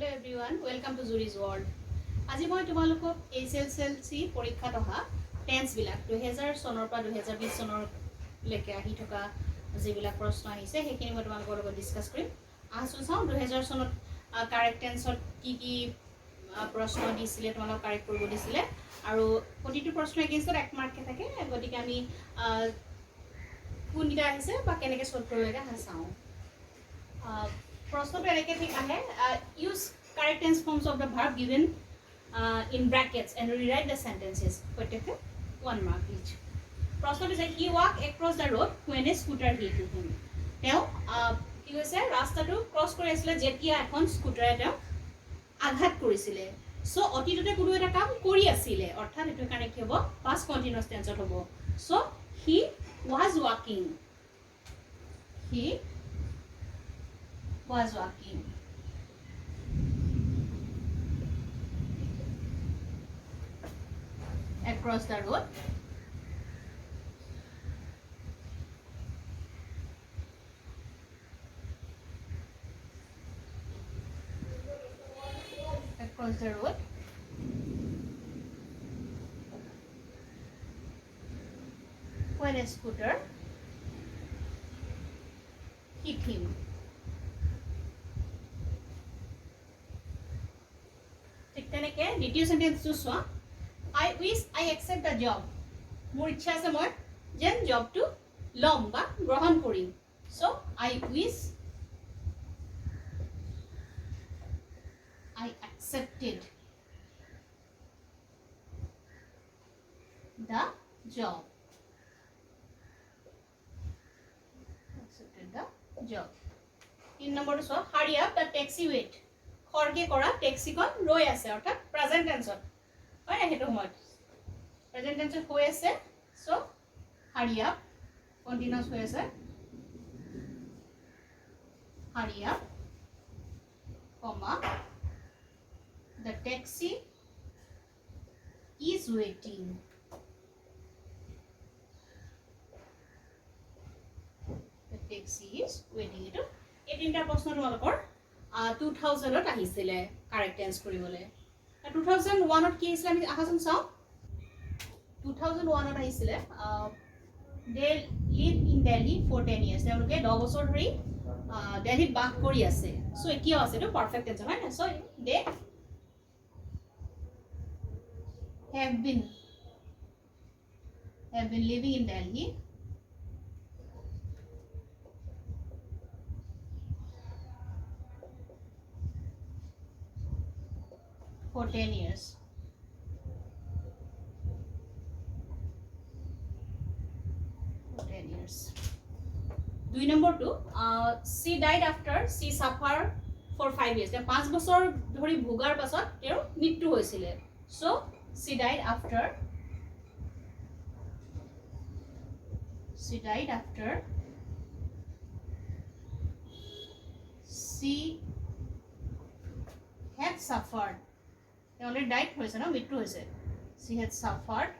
Hello everyone, welcome to Zuri's World. আজি মই তোমালোকক HSLC পৰীক্ষাত অহা টেন্স বিলাক 2000 চনৰ পৰা 2020 চনৰ লৈকে আহি থকা যিবিলাক প্ৰশ্ন আহিছে সেইখিনি মই তোমালোকৰ লগত ডিসকাস কৰিম। আহচোন চাও 2000 চনত কাৰেক্ট টেন্সত কি প্ৰশ্ন দিছিলে তোমালোকক কাৰেক্ট কৰিব দিছিলে আৰু প্ৰতিটো প্ৰশ্ন এগেইনষ্টত 1 মাৰ্ক থাকে গতিকে আমি কোনটা আহিছে বা কেনেকৈ সলভ কৰিব লাগে চাও। प्रश्न तो ऐसे ठीक है use correct tense forms of the verb given in brackets and rewrite the sentences प्रत्येक 1 mark each। प्रश्न तो he walked across the road when a scooter hit him। তেওঁ কি হৈছে ৰাস্তাটো ক্ৰস কৰি আছিল যেতিয়া এখন স্কুটাৰে তেওঁ আঘাত কৰিছিলে। সো অতীততে কোনো এটা কাম কৰি আছিল অৰ্থাৎ এটো কাৰণে কি হ'ব past continuous tense হ'ব। So he was walking, he was walking across the road when a scooter hit him। দ্বিতীয় সেন্টেন্সটো চোৱা I wish I accept the job। মোৰ ইচ্ছা আছে মই যেন জবটো লম বা গ্ৰহণ কৰিম। So I wish I accepted the job। accepted the job। 3 নম্বৰটো চোৱা hurry up the taxi wait। খৰকে কৰা টেক্সিখন ৰৈ আছে অৰ্থাৎ প্ৰেজেন্ট টেন্সত হয় না হেতু সময়ত প্ৰেজেন্ট টেন্সত হৈ আছে। সো hurry up কন্টিনিউয়াস হৈ আছে hurry up comma the taxi is waiting। the taxi is waiting এটো এই তিনটা প্ৰশ্ন তোমালোকৰ 2000 ত আহিছিলে কারেক্ট টেন্স কৰিবলে। 2001 ত কি আছিল আমি আহাচোন চাও। 2001 ত আহিছিলে they live in Delhi for 10 years। তেওঁলোকে 10 বছৰ ধৰি দিল্লীত বাস কৰি আছে। সো এতিয়াও আছে তো পারফেক্ট টেন্স হয় না। So they have been living in Delhi for 10 years। 2 নম্বৰটো she died after she suffered for 5 years। 5 বছৰ ধৰি ভোগাৰ পাছত তেওঁৰ মৃত্যু হৈছিল। So she died after she had suffered। তেওঁ অলৰেডি ডাইড হৈছে না মৃত্যু হৈছে। she had suffered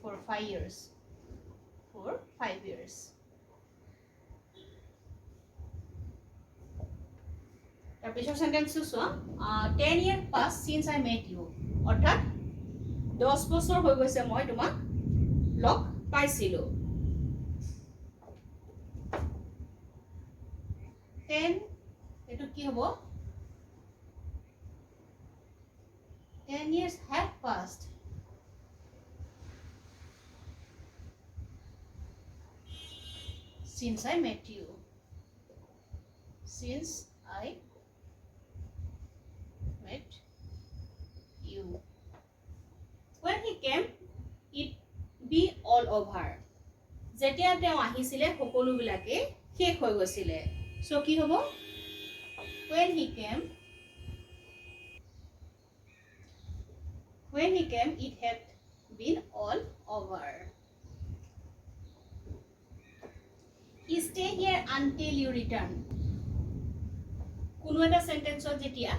for 5 years। তাৰ পিছৰ সেন্টেন্সটো চোৱা 10 years passed since I met you। অৰ্থাৎ 10 বছৰ হৈ গৈছে মই তোমাক লগ পাইছিলো। 10 এটো কি হ'ব 10 years have passed since I met you। since I met you when he came it be all over। যেতিয়া তেওঁ আহিছিলে সকলো বিলাকে শেষ হৈ গৈছিলে। সো কি হ'ব when he came it had been all over। stay here until you return। কোনো এটা সেন্টেন্সত যেতিয়া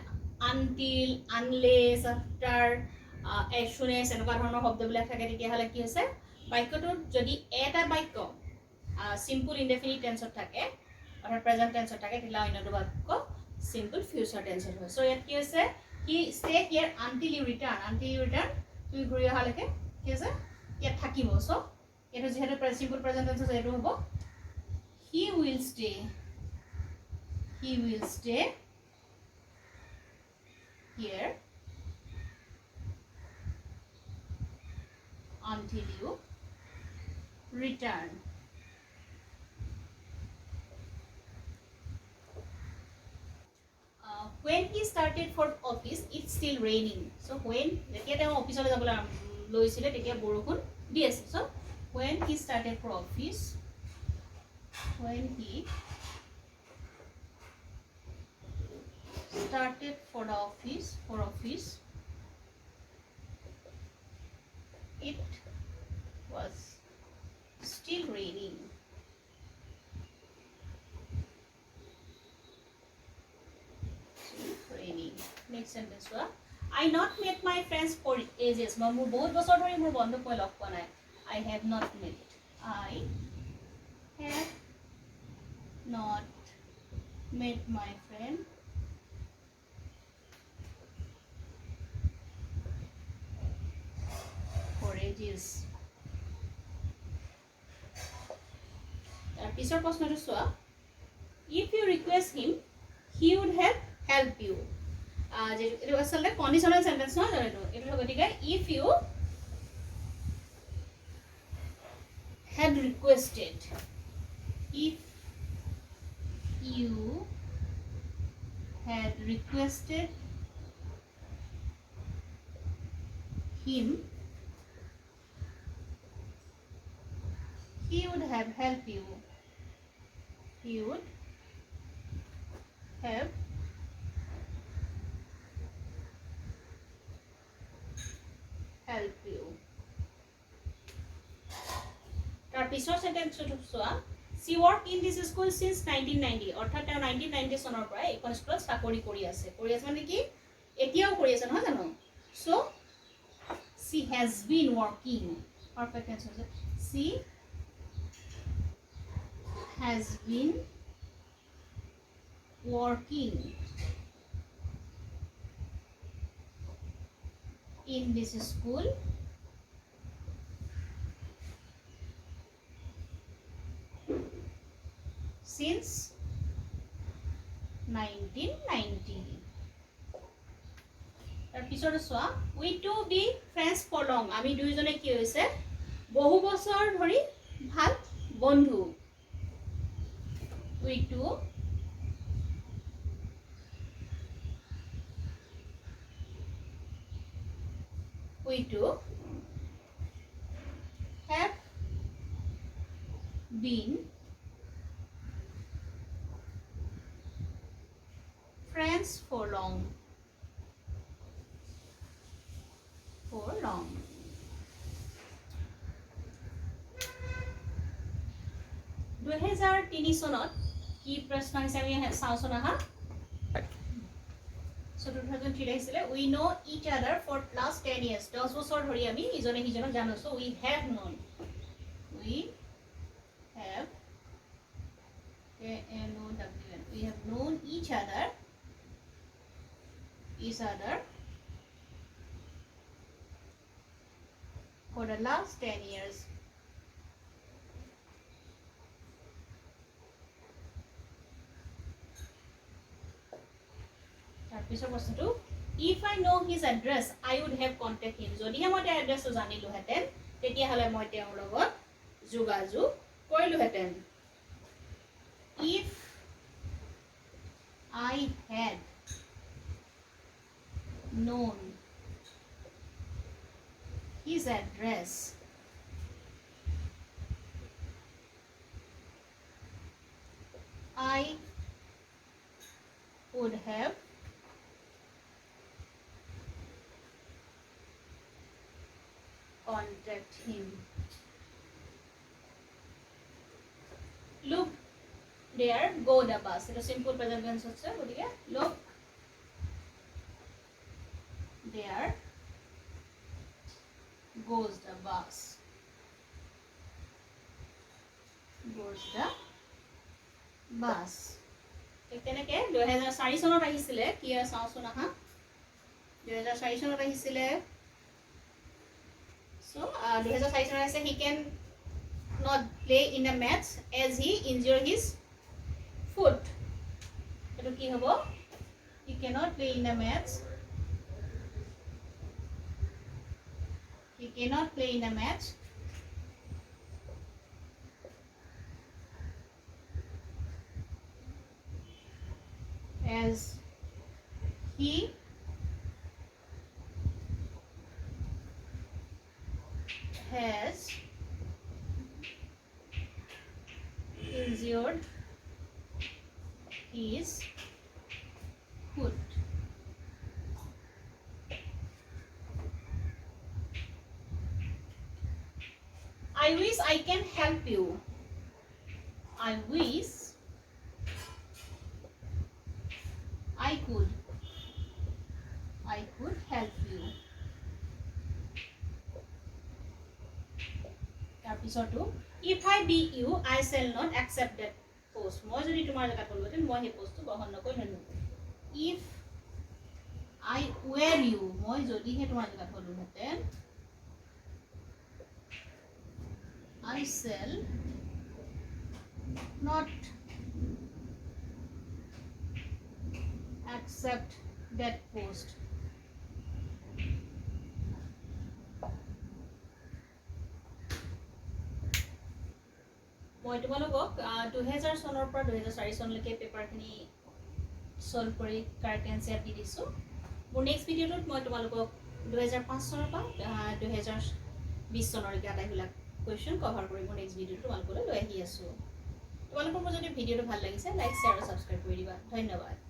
until unless after as soon as এনেকুৱা ধৰণৰ শব্দবিলাক থাকে তেতিয়া হলে কি হৈছে বাক্যটোত যদি এটা বাক্য সিম্পল ইনডেফিনিট টেন্সত থাকে অর্থাৎ প্ৰেজেন্ট টেন্সত থাকে তেতিয়া অন্যটো বাক্য সিম্পল ফিউচাৰ টেন্সত হয় সো ইয়াত কি হৈছে he stay here until you return তুমি ঘূৰি অহালৈকে কি আছে ইয়াত থাকিব সো এটো যেহেতু সিম্পল প্ৰেজেন্ট টেন্স আছে এটো হ'ব he will stay here until you return. When he started for office, it's still raining. So when the office so when he started for office, it was still raining. Next sentence wa I not met my friends for ages ma mu bahut bosor dhori mur bondhuk moi log panai I have not met my friend for ages. পিছৰ প্ৰশ্নটো চোৱা if you request him he would have helped you যেটো আসলে conditional sentence নহয় জানো এটো গতিকে if you had requested him he would have helped you তাৰ পিছৰ সেন্টেন্সটো চোৱা she worked in this school since 1990 অৰ্থাৎ 1990 চনৰ পৰা এখন স্কুলত চাকৰি কৰি আছে মানে কি এতিয়াও কৰি আছে নহয় জানো so she has been working perfect answer she has been working in this school since 1990 তাৰ পিছৰ সোৱা we to be friends for long আমি দুইজনে কি হৈছে বহু বছৰ ধৰি ভাল বন্ধু we to have been friends for long 2003 চনত কি প্ৰশ্ন হিচাপে চাওচোন আহা So 2003 আহিছিলে we know each other for last 10 years 10 বছৰ ধৰি আমি ইজনে সিজনক জানো so we have known each other for the last 10 years পিছৰ প্ৰশ্নটো if I know his address I would have contact him যদি মই তাৰ এড্ৰেছটো জানিলো হেতেন তেতিয়া হলে মই তেওঁৰ লগত যোগাযোগ কৰিলো হেতেন if I had known his address I would have contact him look there go the bus এটা simple present tense হচ্ছে গটিকে look there goes the bus বাস ঠিক তেনেকৈ 2004 চনত আহিছিলে কি চাওঁচোন আহা 2004 চনত আহিছিলে so 2004 চনত আহিছে he can not play in a match as he injured his foot এটো কি হ'ব he cannot play in a match he cannot play in a match as he has injured his foot. I wish I can help you. I wish I could help you. তাৰপিছতো if I be you I shall not accept that post মই যদি তোমাৰ জায়গাত হলহেঁতেন মই সেই পোষ্টটো গ্ৰহণ নকৰিলোঁ if I were you মই যদিহে তোমাৰ জায়গাত হলোহেঁতেন I shall not accept that post মই তোমালোকক 2000 চনৰ পৰা 2004 চনলৈকে পেপাৰখিনি সলভ কৰি কাৰেক্ট এনসাৰ দি দিছো মোৰ নেক্সট ভিডিঅ'টোত মই তোমালোকক 2005 চনৰ পৰা 2020 চনলৈকে আটাইবিলাক কোৱেশ্চন কভাৰ কৰি মোৰ নেক্সট ভিডিঅ'টো তোমালোকলৈ লৈ আহি আছো তোমালোকৰ যদি ভিডিঅ'টো ভাল লাগিছে লাইক শ্বেয়াৰ আৰু সাবস্ক্ৰাইব কৰি দিবা ধন্যবাদ